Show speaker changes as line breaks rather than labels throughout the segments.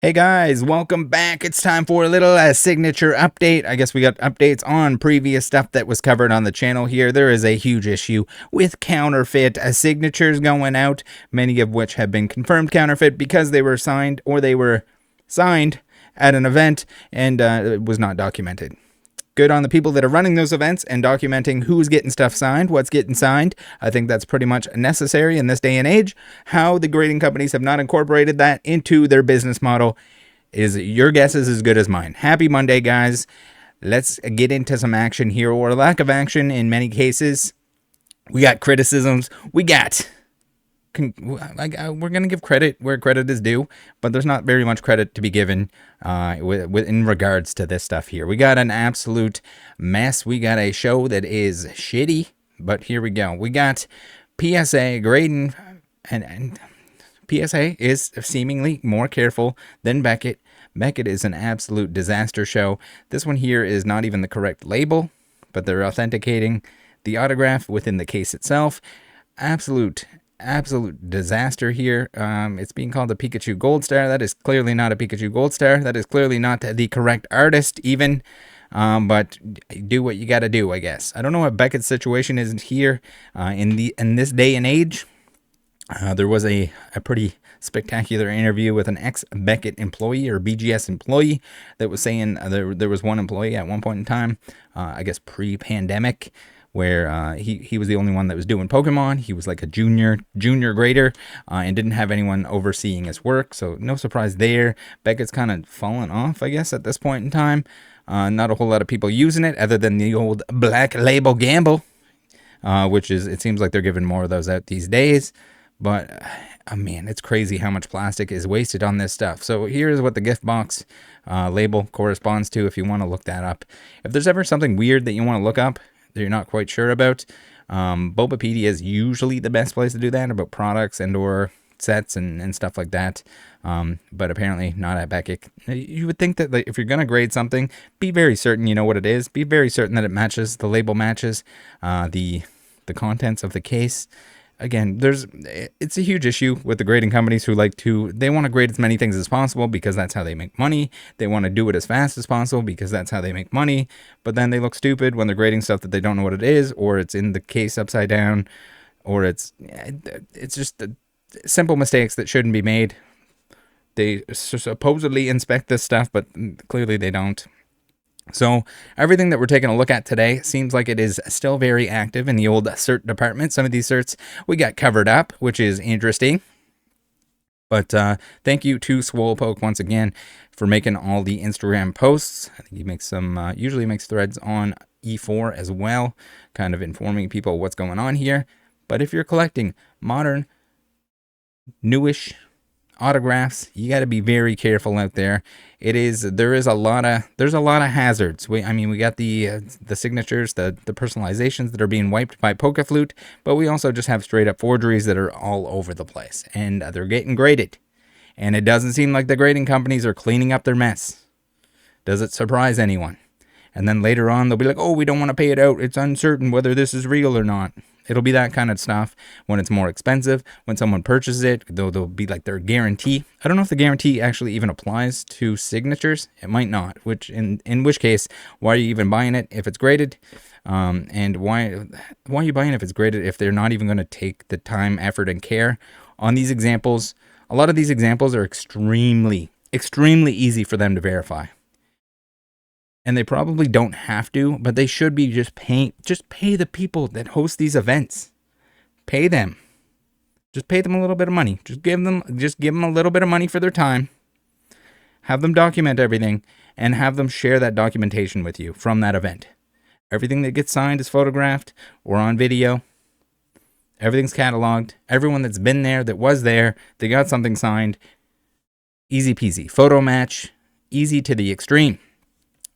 Hey guys, welcome back. It's time for a little signature update. I guess we got updates on previous stuff that was covered on the channel here. There is a huge issue with counterfeit signatures going out, many of which have been confirmed counterfeit because they were signed at an event and it was not documented. Good on the people that are running those events and documenting who's getting stuff signed, what's getting signed. I think that's pretty much necessary in this day and age. How the grading companies have not incorporated that into their business model is your guess is as good as mine. Happy Monday, guys. Let's get into some action here, or lack of action in many cases. We got criticisms. We're going to give credit where credit is due, but there's not very much credit to be given in regards to this stuff here. We got an absolute mess. We got a show that is shitty, but here we go. We got PSA grading, and PSA is seemingly more careful than Beckett. Beckett is an absolute disaster show. This one here is not even the correct label, but they're authenticating the autograph within the case itself. Absolute disaster here. It's being called a Pikachu Gold Star. That is clearly not a Pikachu Gold Star. That is clearly not the correct artist even. But do what you got to do, I guess. I don't know what Beckett's situation is here in this day and age. There was a pretty spectacular interview with an ex-Beckett employee or BGS employee that was saying there was one employee at one point in time, I guess pre-pandemic, where he was the only one that was doing Pokemon. He was like a junior grader and didn't have anyone overseeing his work. So no surprise there. Beckett's kind of fallen off, I guess, at this point in time. Not a whole lot of people using it other than the old black label gamble, which is, it seems like they're giving more of those out these days. But, man, it's crazy how much plastic is wasted on this stuff. So here's what the gift box label corresponds to if you want to look that up. If there's ever something weird that you want to look up that you're not quite sure about, Bulbapedia is usually the best place to do that, about products and or sets and stuff like that. But apparently not at Beckett. You would think that if you're going to grade something, be very certain you know what it is. Be very certain that it matches, the label matches the contents of the case. Again, it's a huge issue with the grading companies who they want to grade as many things as possible because that's how they make money. They want to do it as fast as possible because that's how they make money. But then they look stupid when they're grading stuff that they don't know what it is, or it's in the case upside down, or it's just simple mistakes that shouldn't be made. They supposedly inspect this stuff, but clearly they don't. So everything that we're taking a look at today seems like it is still very active in the old cert department. Some of these certs we got covered up, which is interesting. But thank you to Swolepoke once again for making all the Instagram posts. I think he makes some, usually makes threads on E4 as well, kind of informing people what's going on here. But if you're collecting modern, newish autographs, you got to be very careful out there. There's a lot of hazards. We got the signatures, the personalizations that are being wiped by Pokeflute, but we also just have straight up forgeries that are all over the place, and they're getting graded. And it doesn't seem like the grading companies are cleaning up their mess. Does it surprise anyone? And then later on, they'll be like, oh, we don't want to pay it out. It's uncertain whether this is real or not. It'll be that kind of stuff when it's more expensive. When someone purchases it, they'll be like their guarantee. I don't know if the guarantee actually even applies to signatures. It might not, which in which case, why are you even buying it if it's graded? And why are you buying it if it's graded if they're not even going to take the time, effort, and care on these examples? A lot of these examples are extremely easy for them to verify. And they probably don't have to, but they should be just pay the people that host these events. Pay them. Just pay them a little bit of money. Just give them a little bit of money for their time. Have them document everything and have them share that documentation with you from that event. Everything that gets signed is photographed or on video. Everything's cataloged. Everyone that's been there, that was there, they got something signed. Easy peasy. Photo match. Easy to the extreme.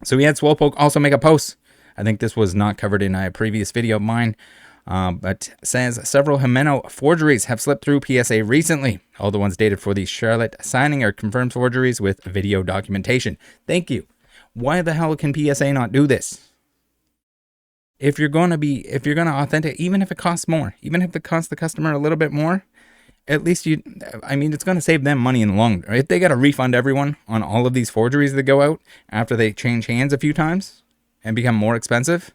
So we had Swolepoke also make a post. I think this was not covered in a previous video of mine, but says several Himeno forgeries have slipped through PSA recently. All the ones dated for the Charlotte signing are confirmed forgeries with video documentation. Thank you. Why the hell can PSA not do this? If you're going to authenticate, even if it costs more, even if it costs the customer a little bit more, At least I mean, it's going to save them money in the long run. If they got to refund everyone on all of these forgeries that go out after they change hands a few times and become more expensive,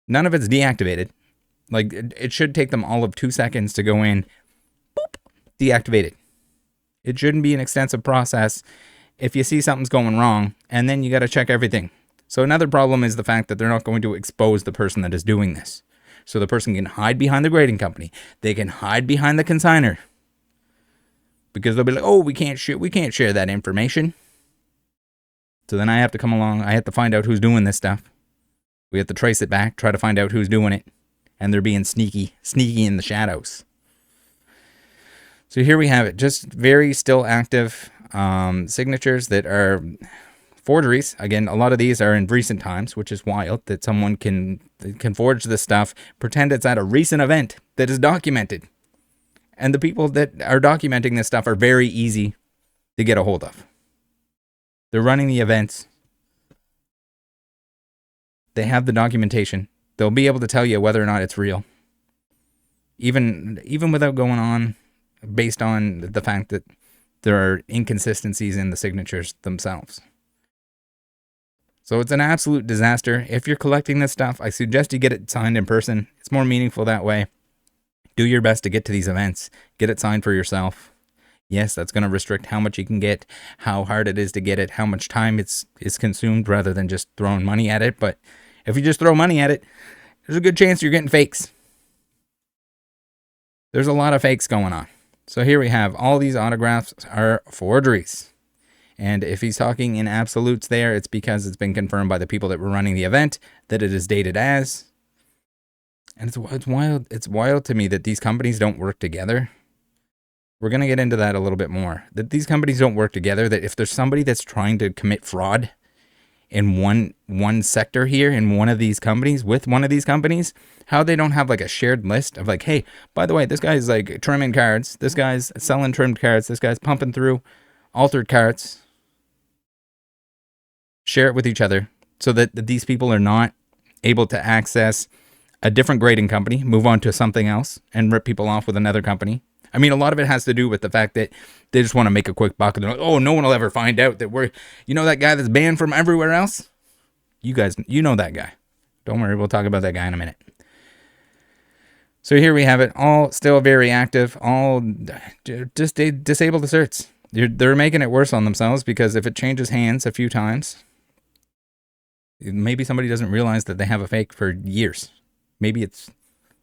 none of it's deactivated. Like, it should take them all of 2 seconds to go in, boop, deactivate it. It shouldn't be an extensive process if you see something's going wrong, and then you got to check everything. So another problem is the fact that they're not going to expose the person that is doing this. So the person can hide behind the grading company. They can hide behind the consignor. Because they'll be like, oh, we can't share that information. So then I have to come along. I have to find out who's doing this stuff. We have to trace it back, try to find out who's doing it. And they're being sneaky in the shadows. So here we have it. Just very still active signatures that are forgeries. Again, a lot of these are in recent times, which is wild that someone can forge this stuff, pretend it's at a recent event that is documented. And the people that are documenting this stuff are very easy to get a hold of. They're running the events. They have the documentation. They'll be able to tell you whether or not it's real. Even without going on based on the fact that there are inconsistencies in the signatures themselves. So it's an absolute disaster. If you're collecting this stuff, I suggest you get it signed in person. It's more meaningful that way. Do your best to get to these events. Get it signed for yourself. Yes, that's going to restrict how much you can get, how hard it is to get it, how much time is consumed rather than just throwing money at it. But if you just throw money at it, there's a good chance you're getting fakes. There's a lot of fakes going on. So here we have all these autographs are forgeries. And if he's talking in absolutes there, it's because it's been confirmed by the people that were running the event that it is dated as. And it's wild. It's wild to me that these companies don't work together. We're going to get into that a little bit more. That these companies don't work together. That if there's somebody that's trying to commit fraud in one sector here, in one of these companies, with one of these companies, how they don't have like a shared list of like, hey, by the way, this guy's like trimming cards. This guy's selling trimmed cards. This guy's pumping through altered cards. Share it with each other so that these people are not able to access a different grading company, move on to something else, and rip people off with another company. I mean, a lot of it has to do with the fact that they just want to make a quick buck. And they're like, oh, no one will ever find out that we're, that guy that's banned from everywhere else? You guys, you know that guy. Don't worry, we'll talk about that guy in a minute. So here we have it, all still very active, all just disable the certs. They're making it worse on themselves because if it changes hands a few times, maybe somebody doesn't realize that they have a fake for years. Maybe it's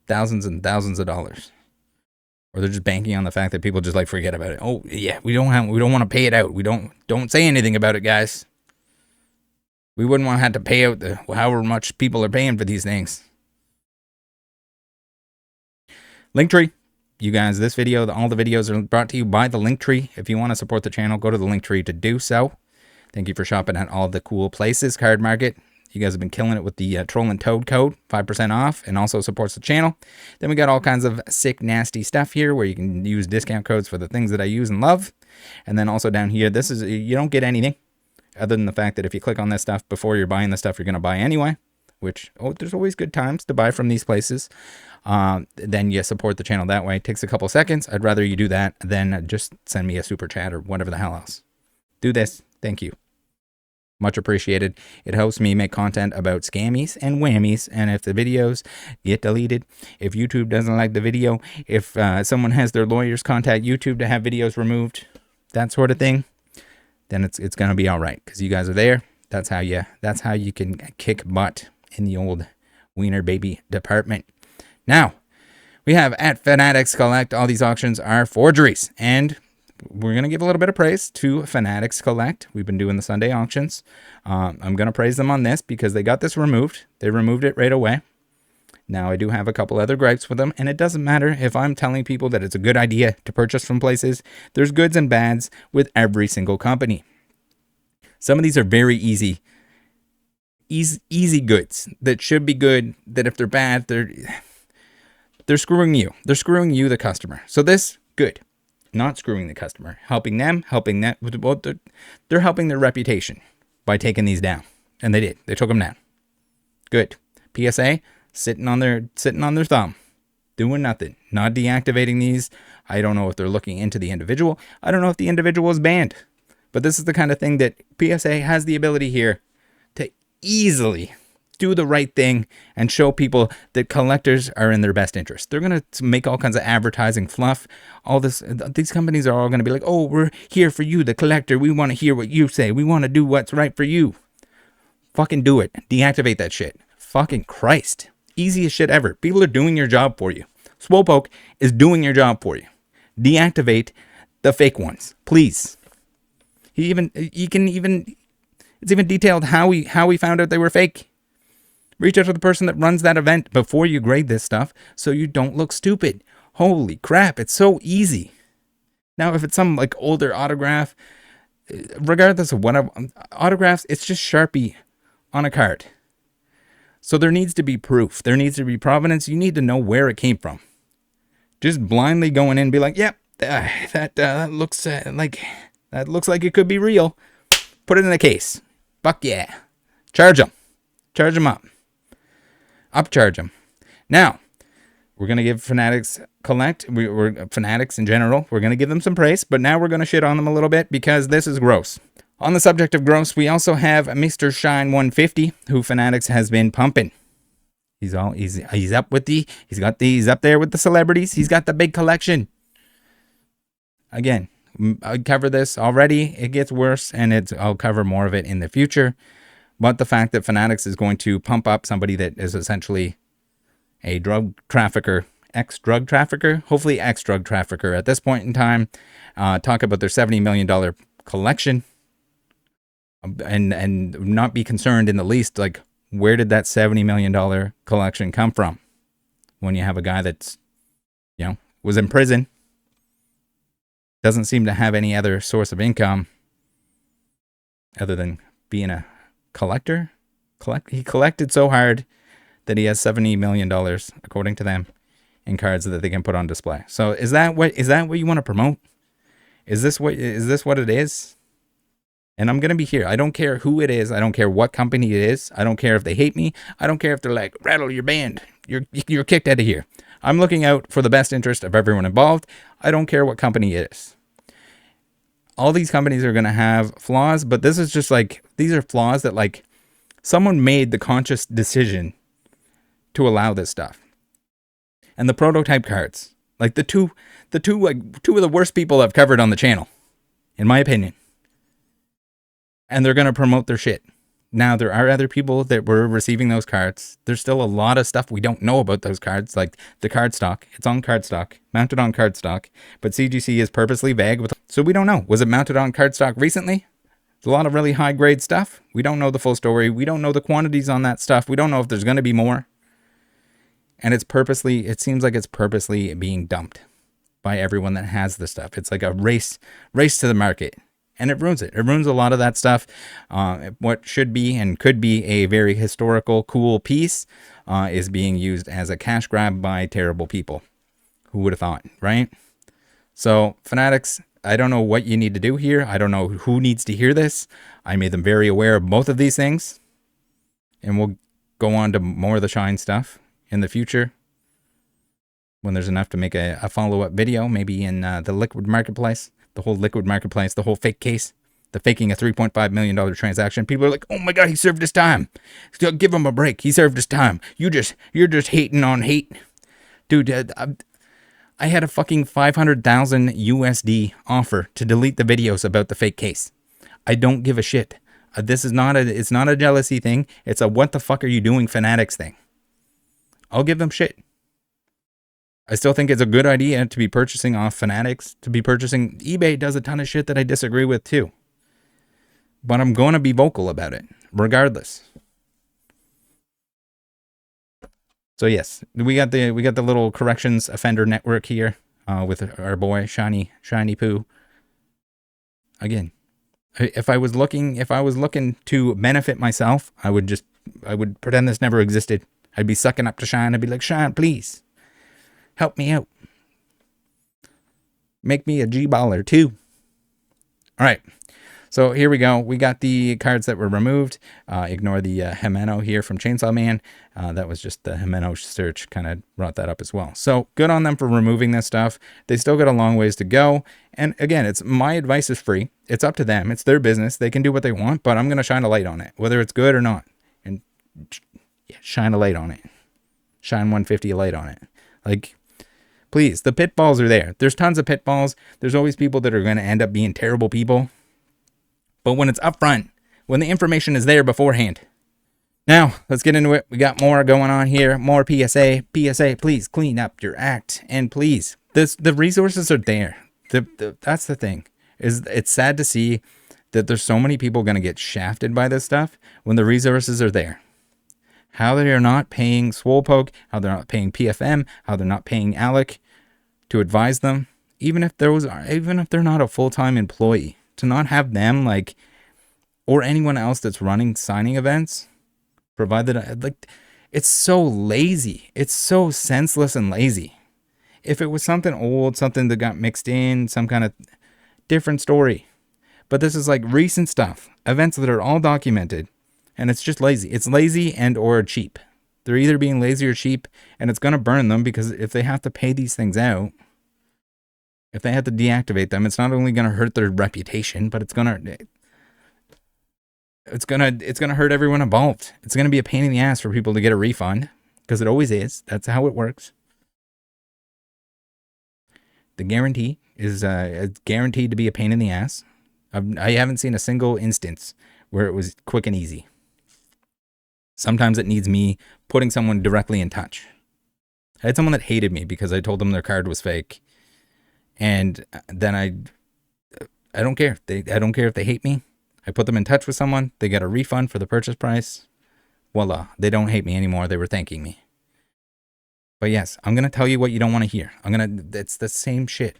thousands and thousands of dollars. Or they're just banking on the fact that people just like forget about it. Oh yeah, we don't want to pay it out. We don't say anything about it, guys. We wouldn't want to have to pay out however much people are paying for these things. Linktree. You guys, this video, all the videos are brought to you by the Linktree. If you want to support the channel, go to the Linktree to do so. Thank you for shopping at all the cool places. Card Market. You guys have been killing it with the Troll and Toad code, 5% off, and also supports the channel. Then we got all kinds of sick, nasty stuff here where you can use discount codes for the things that I use and love. And then also down here, you don't get anything other than the fact that if you click on this stuff before you're buying the stuff you're going to buy anyway, which, there's always good times to buy from these places. Then you support the channel that way. It takes a couple seconds. I'd rather you do that than just send me a super chat or whatever the hell else. Do this. Thank you. Much appreciated. It helps me make content about scammies and whammies. And if the videos get deleted, if YouTube doesn't like the video, if someone has their lawyers contact YouTube to have videos removed, that sort of thing, then it's going to be all right because you guys are there. That's how you can kick butt in the old wiener baby department. Now, we have at Fanatics Collect, all these auctions are forgeries. And we're going to give a little bit of praise to Fanatics Collect. We've been doing the Sunday auctions. I'm going to praise them on this because they got this removed. They removed it right away. Now, I do have a couple other gripes with them, and it doesn't matter if I'm telling people that it's a good idea to purchase from places. There's goods and bads with every single company. Some of these are very easy goods that should be good, that if they're bad, they're screwing you. They're screwing you, the customer. So this, good. Not screwing the customer, helping them. Well, they're helping their reputation by taking these down, and they did. They took them down. Good. PSA sitting on their thumb. Doing nothing. Not deactivating these. I don't know if they're looking into the individual. I don't know if the individual is banned. But this is the kind of thing that PSA has the ability here to easily do the right thing and show people that collectors are in their best interest. They're going to make all kinds of advertising fluff. All this, these companies are all going to be like, oh, we're here for you, the collector. We want to hear what you say. We want to do what's right for you. Fucking do it. Deactivate that shit. Fucking Christ. Easiest shit ever. People are doing your job for you. Swopoke is doing your job for you. Deactivate the fake ones, please. It's even detailed how he found out they were fake. Reach out to the person that runs that event before you grade this stuff so you don't look stupid. Holy crap, it's so easy. Now, if it's some like older autograph, regardless of what autographs, it's just Sharpie on a card. So there needs to be proof. There needs to be provenance. You need to know where it came from. Just blindly going in and be like, yep, that looks like it could be real. Put it in a case. Fuck yeah. Charge them. Charge them up. Upcharge them. Now, we're going to give Fanatics Collect, we're Fanatics in general, we're going to give them some praise, but now we're going to shit on them a little bit because this is gross. On the subject of gross, we also have Mr. Shine 150, who Fanatics has been pumping. He's up there with the celebrities. He's got the big collection. Again, I covered this already. It gets worse, and I'll cover more of it in the future. But the fact that Fanatics is going to pump up somebody that is essentially a drug trafficker, ex-drug trafficker, hopefully ex-drug trafficker at this point in time, talk about their $70 million collection, and not be concerned in the least, like, where did that $70 million collection come from? When you have a guy that's, was in prison, doesn't seem to have any other source of income other than being a collector. He collected so hard that he has $70 million, according to them, in cards that they can put on display. So is that what you want to promote? Is this what it is? And I'm going to be here. I don't care who it is. I don't care what company it is. I don't care if they hate me. I don't care if they're like, Rattle, you're banned. You're kicked out of here. I'm looking out for the best interest of everyone involved. I don't care what company it is. All these companies are going to have flaws, but this is just like, these are flaws that like someone made the conscious decision to allow this stuff. And the prototype cards, like the two of the worst people I've covered on the channel, in my opinion. And they're going to promote their shit. Now, there are other people that were receiving those cards. There's still a lot of stuff we don't know about those cards, like the card stock. It's on cardstock, mounted on cardstock, but CGC is purposely vague so we don't know. Was it mounted on cardstock recently? There's a lot of really high grade stuff. We don't know the full story. We don't know the quantities on that stuff. We don't know if there's going to be more. And it seems like it's purposely being dumped by everyone that has the stuff. It's like a race to the market. And it ruins it. It ruins a lot of that stuff. What should be and could be a very historical, cool piece is being used as a cash grab by terrible people. Who would have thought, right? So, Fanatics, I don't know what you need to do here. I don't know who needs to hear this. I made them very aware of both of these things. And we'll go on to more of the Shine stuff in the future. When there's enough to make a follow-up video, maybe in the Liquid Marketplace. The whole Liquid Marketplace, the whole fake case, the faking a $3.5 million transaction. People are like, oh my God, he served his time. Give him a break. He served his time. You're just hating on hate. Dude, I had a fucking 500,000 USD offer to delete the videos about the fake case. I don't give a shit. It's not a jealousy thing. It's a what the fuck are you doing Fanatics thing. I'll give them shit. I still think it's a good idea to be purchasing off Fanatics, to be purchasing. eBay does a ton of shit that I disagree with too. But I'm going to be vocal about it, regardless. So yes, we got the little corrections offender network here with our boy Shiny Poo. Again, if I was looking to benefit myself, I would pretend this never existed. I'd be sucking up to Shine. I'd be like, Shine, please. Help me out. Make me a G-baller too. All right. So here we go. We got the cards that were removed. Ignore the Himeno here from Chainsaw Man. That was just the Himeno search kind of brought that up as well. So good on them for removing this stuff. They still got a long ways to go. And again, my advice is free. It's up to them. It's their business. They can do what they want, but I'm going to shine a light on it, whether it's good or not. And yeah, shine a light on it. Shine 150 a light on it. Like, please, the pitfalls are there. There's tons of pitfalls. There's always people that are going to end up being terrible people. But when it's up front, when the information is there beforehand. Now, let's get into it. We got more going on here. More PSA. PSA, please clean up your act. And please, the resources are there. That's the thing. It's sad to see that there's so many people going to get shafted by this stuff when the resources are there. How they are not paying Swolepoke, how they're not paying PFM, how they're not paying Alec to advise them, even if they're not a full-time employee. To not have them, like, or anyone else that's running signing events, provided, like, it's so lazy. It's so senseless and lazy. If it was something old, something that got mixed in, some kind of different story. But this is like recent stuff, events that are all documented, and it's just lazy. It's lazy and or cheap. They're either being lazy or cheap, and it's going to burn them because if they have to pay these things out, if they have to deactivate them, it's not only going to hurt their reputation, but it's going to hurt everyone involved. It's going to be a pain in the ass for people to get a refund, because it always is. That's how it works. The guarantee is guaranteed to be a pain in the ass. I haven't seen a single instance where it was quick and easy. Sometimes it needs me putting someone directly in touch. I had someone that hated me because I told them their card was fake. And then I don't care. I don't care if they hate me. I put them in touch with someone. They get a refund for the purchase price. Voila. They don't hate me anymore. They were thanking me. But yes, I'm going to tell you what you don't want to hear. It's the same shit.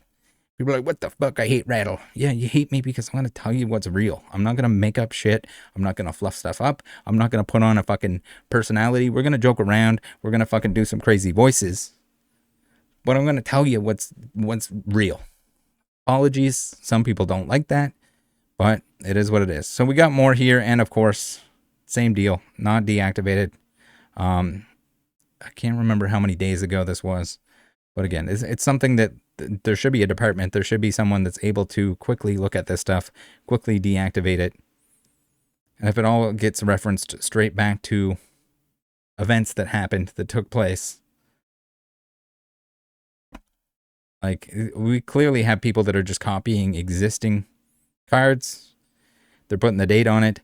People are like, what the fuck? I hate Rattle. Yeah, you hate me because I'm going to tell you what's real. I'm not going to make up shit. I'm not going to fluff stuff up. I'm not going to put on a fucking personality. We're going to joke around. We're going to fucking do some crazy voices. But I'm going to tell you what's real. Apologies. Some people don't like that, but it is what it is. So we got more here. And of course, same deal, not deactivated. I can't remember how many days ago this was, but again, it's something that there should be a department. There should be someone that's able to quickly look at this stuff, quickly deactivate it. And if it all gets referenced straight back to events that happened, that took place, like, we clearly have people that are just copying existing cards. They're putting the date on it.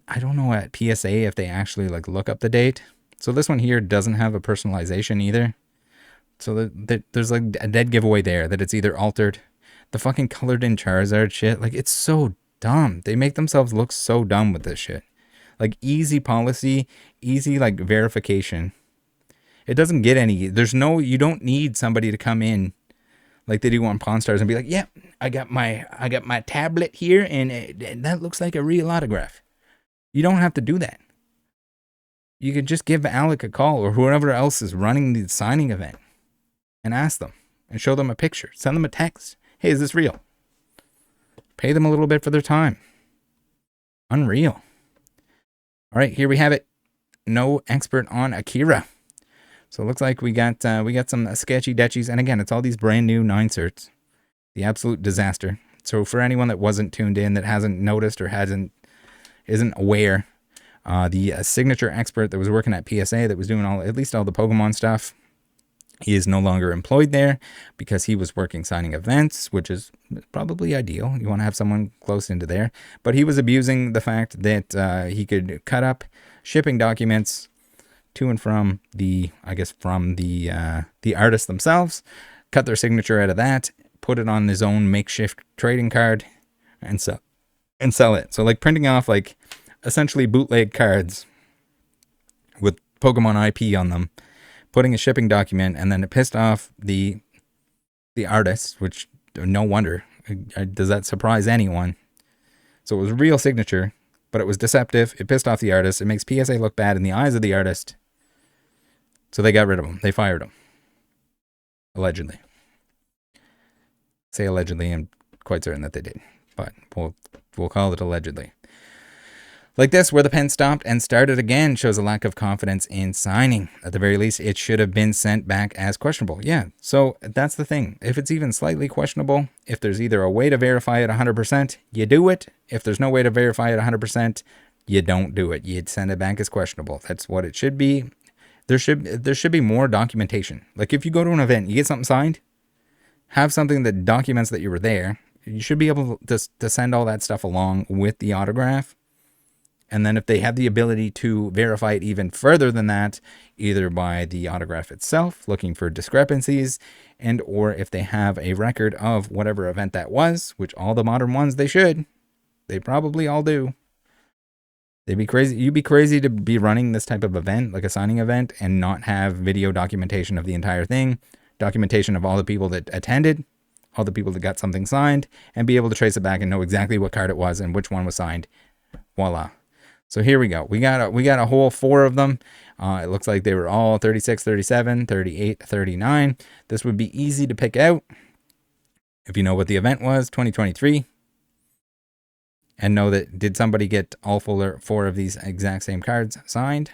I don't know at PSA if they actually like look up the date. So this one here doesn't have a personalization either. So there's like a dead giveaway there that it's either altered. The fucking colored in Charizard shit. Like, it's so dumb. They make themselves look so dumb with this shit. Like, easy policy, easy like verification. It doesn't get any. You don't need somebody to come in like they do on Pawn Stars and be like, yeah, I got my tablet here and that looks like a real autograph. You don't have to do that. You could just give Alec a call or whoever else is running the signing event and ask them and show them a picture. Send them a text. Hey, is this real? Pay them a little bit for their time. Unreal. All right, here we have it. No expert on Akira. So it looks like we got some sketchy detchies. And again, it's all these brand new 9 certs. The absolute disaster. So for anyone that wasn't tuned in, that hasn't noticed or isn't aware, the signature expert that was working at PSA that was doing at least all the Pokemon stuff, he is no longer employed there because he was working signing events, which is probably ideal. You want to have someone close into there. But he was abusing the fact that he could cut up shipping documents to and from the artists themselves, cut their signature out of that, put it on his own makeshift trading card, and sell it. So like printing off like essentially bootleg cards with Pokemon IP on them, putting a shipping document, and then it pissed off the artists, which no wonder. Does that surprise anyone? So it was a real signature, but it was deceptive. It pissed off the artist. It makes PSA look bad in the eyes of the artist. So they got rid of him. They fired him. Allegedly. Say allegedly, I'm quite certain that they did. But we'll We'll call it allegedly. Like this, where the pen stopped and started again, shows a lack of confidence in signing. At the very least, it should have been sent back as questionable. Yeah, so that's the thing. If it's even slightly questionable, if there's either a way to verify it 100%, you do it. If there's no way to verify it 100%, you don't do it. You'd send it back as questionable. That's what it should be. There should be more documentation. Like if you go to an event, you get something signed, have something that documents that you were there. You should be able to send all that stuff along with the autograph. And then if they have the ability to verify it even further than that, either by the autograph itself, looking for discrepancies, and or if they have a record of whatever event that was, which all the modern ones they should. They probably all do. They'd be crazy. You'd be crazy to be running this type of event, like a signing event, and not have video documentation of the entire thing, documentation of all the people that attended, all the people that got something signed, and be able to trace it back and know exactly what card it was and which one was signed. Voila. So here we go. We got a whole 4 of them. It looks like they were all 36, 37, 38, 39. This would be easy to pick out if you know what the event was, 2023. And know that, did somebody get all 4 of these exact same cards signed?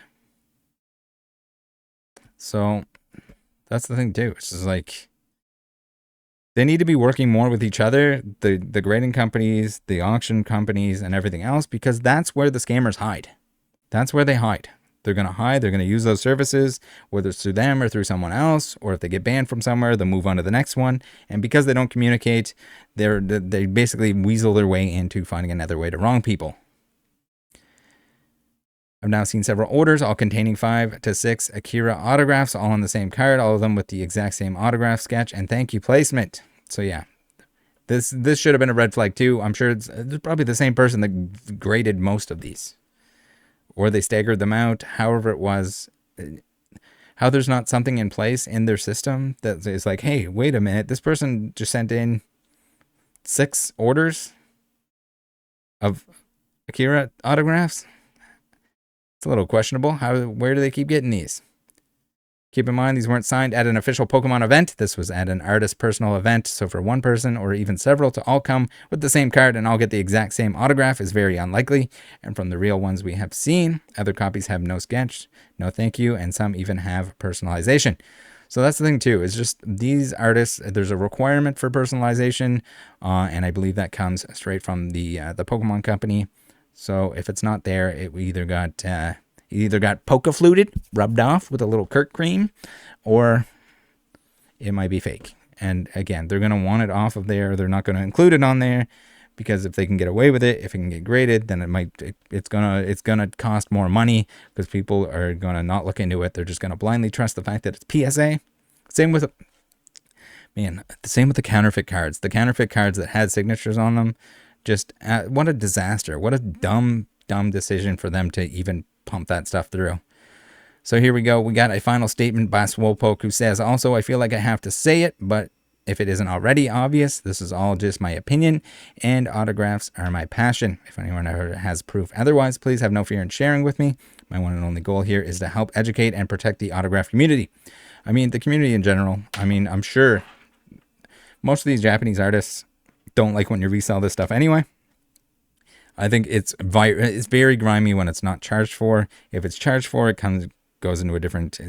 So that's the thing too. It's just like, they need to be working more with each other, the grading companies, the auction companies, and everything else, because that's where the scammers hide. That's where they hide. They're going to hide. They're going to use those services, whether it's through them or through someone else, or if they get banned from somewhere, they'll move on to the next one. And because they don't communicate, they basically weasel their way into finding another way to wrong people. I've now seen several orders, all containing 5 to 6 Akira autographs, all on the same card, all of them with the exact same autograph sketch and thank you placement. So yeah, this should have been a red flag too. I'm sure it's probably the same person that graded most of these. Or they staggered them out, however it was. How there's not something in place in their system that is like, hey, wait a minute, this person just sent in 6 orders of Akira autographs? It's a little questionable. Where do they keep getting these? Keep in mind, these weren't signed at an official Pokemon event. This was at an artist's personal event. So for one person or even several to all come with the same card and all get the exact same autograph is very unlikely. And from the real ones we have seen, other copies have no sketch, no thank you, and some even have personalization. So that's the thing too, is just these artists, there's a requirement for personalization, and I believe that comes straight from the Pokemon company. So if it's not there, it either got poke-fluted, rubbed off with a little Kurt cream, or it might be fake. And again, they're going to want it off of there. They're not going to include it on there because if they can get away with it, if it can get graded, then it's gonna cost more money because people are going to not look into it. They're just going to blindly trust the fact that it's PSA. Same with the counterfeit cards. The counterfeit cards that had signatures on them. Just what a disaster. What a dumb decision for them to even pump that stuff through. So here we go. We got a final statement by Swolepoke, who says, also, I feel like I have to say it, but if it isn't already obvious, this is all just my opinion, and autographs are my passion. If anyone ever has proof otherwise, please have no fear in sharing with me. My one and only goal here is to help educate and protect the autograph community. I mean, the community in general. I mean, I'm sure most of these Japanese artists don't like when you resell this stuff anyway. I think it's very grimy when it's not charged for. If it's charged for, it goes into a different.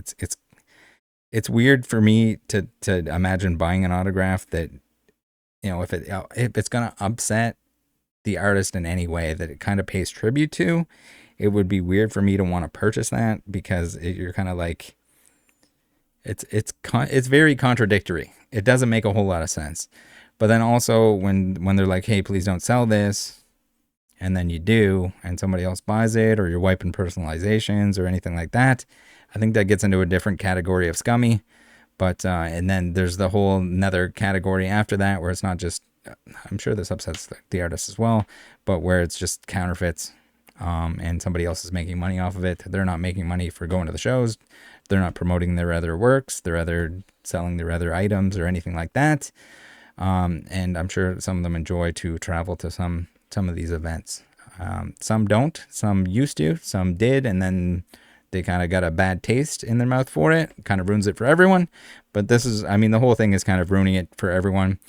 It's weird for me to imagine buying an autograph that, you know, if it's gonna upset the artist in any way that it kind of pays tribute to, it would be weird for me to want to purchase that because you're kind of like, it's very contradictory. It doesn't make a whole lot of sense. But then also when they're like, hey, please don't sell this, and then you do, and somebody else buys it, or you're wiping personalizations or anything like that, I think that gets into a different category of scummy. But and then there's the whole another category after that where it's not just, I'm sure this upsets the artist as well, but where it's just counterfeits, and somebody else is making money off of it. They're not making money for going to the shows. They're not promoting their other works. They're selling their other items or anything like that. And I'm sure some of them enjoy to travel to some of these events. Some don't, some used to, some did, and then they kind of got a bad taste in their mouth for it. Kind of ruins it for everyone. But this is, I mean, the whole thing is kind of ruining it for everyone.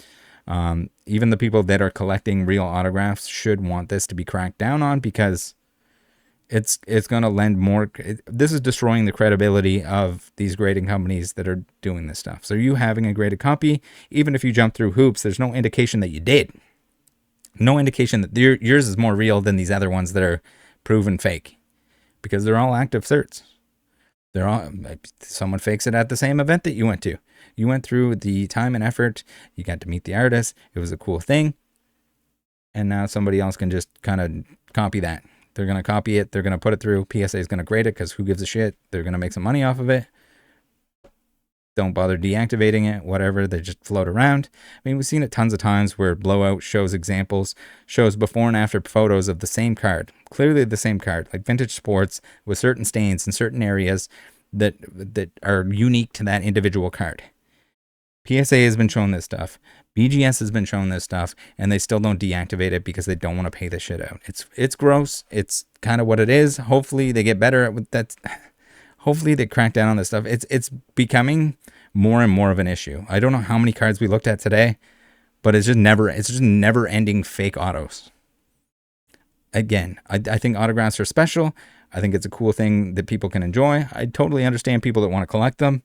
Even the people that are collecting real autographs should want this to be cracked down on, because it's going to lend more. This is destroying the credibility of these grading companies that are doing this stuff. So you having a graded copy, even if you jump through hoops, there's no indication that you did. No indication that yours is more real than these other ones that are proven fake, because they're all active certs. They're all, someone fakes it at the same event that you went to. You went through the time and effort. You got to meet the artist. It was a cool thing. And now somebody else can just kind of copy that. They're going to copy it. They're going to put it through. PSA is going to grade it, because who gives a shit? They're going to make some money off of it. Don't bother deactivating it, whatever. They just float around. I mean, we've seen it tons of times where Blowout shows examples, shows before and after photos of the same card. Clearly the same card, like Vintage Sports, with certain stains in certain areas that are unique to that individual card. PSA has been shown this stuff. BGS has been shown this stuff, and they still don't deactivate it because they don't want to pay the shit out. It's gross. It's kind of what it is. Hopefully they get better at that. Hopefully they crack down on this stuff. It's becoming more and more of an issue. I don't know how many cards we looked at today, but it's just never ending fake autos. Again, I think autographs are special. I think it's a cool thing that people can enjoy. I totally understand people that want to collect them,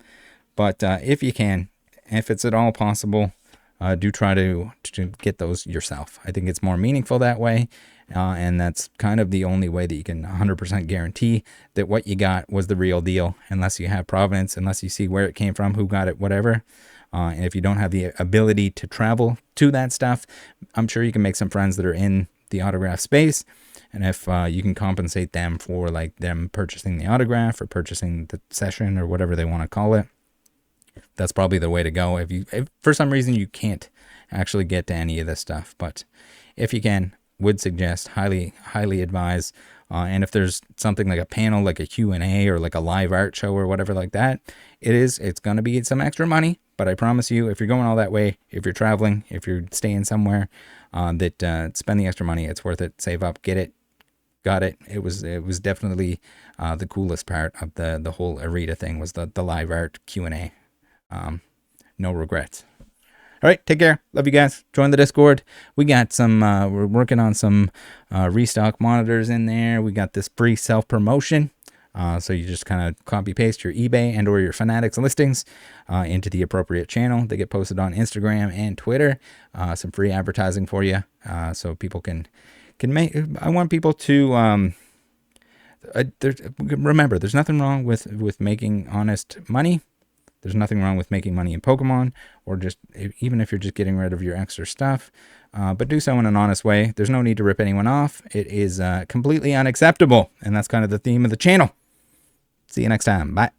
but if you can, if it's at all possible, do try to get those yourself. I think it's more meaningful that way. And that's kind of the only way that you can 100% guarantee that what you got was the real deal, unless you have provenance, unless you see where it came from, who got it, whatever. And if you don't have the ability to travel to that stuff, I'm sure you can make some friends that are in the autograph space. And if you can compensate them for like them purchasing the autograph or purchasing the session or whatever they want to call it, that's probably the way to go. If for some reason you can't actually get to any of this stuff, but if you can, would suggest, highly advise. And if there's something like a panel, like a Q&A or like a live art show or whatever like that, it's going to be some extra money. But I promise you, if you're going all that way, if you're traveling, if you're staying somewhere, spend the extra money. It's worth it. Save up, get it, got it. It was definitely the coolest part of the whole Arita thing was the live art Q&A. No regrets. All right, take care. Love you guys. Join the Discord. We got some, we're working on some restock monitors in there. We got this free self-promotion. So you just kind of copy paste your eBay and or your Fanatics listings into the appropriate channel. They get posted on Instagram and Twitter. Some free advertising for you. So people can make, I want people to, remember, there's nothing wrong with making honest money. There's nothing wrong with making money in Pokemon, or just even if you're just getting rid of your extra stuff, but do so in an honest way. There's no need to rip anyone off. It is completely unacceptable, and that's kind of the theme of the channel. See you next time. Bye.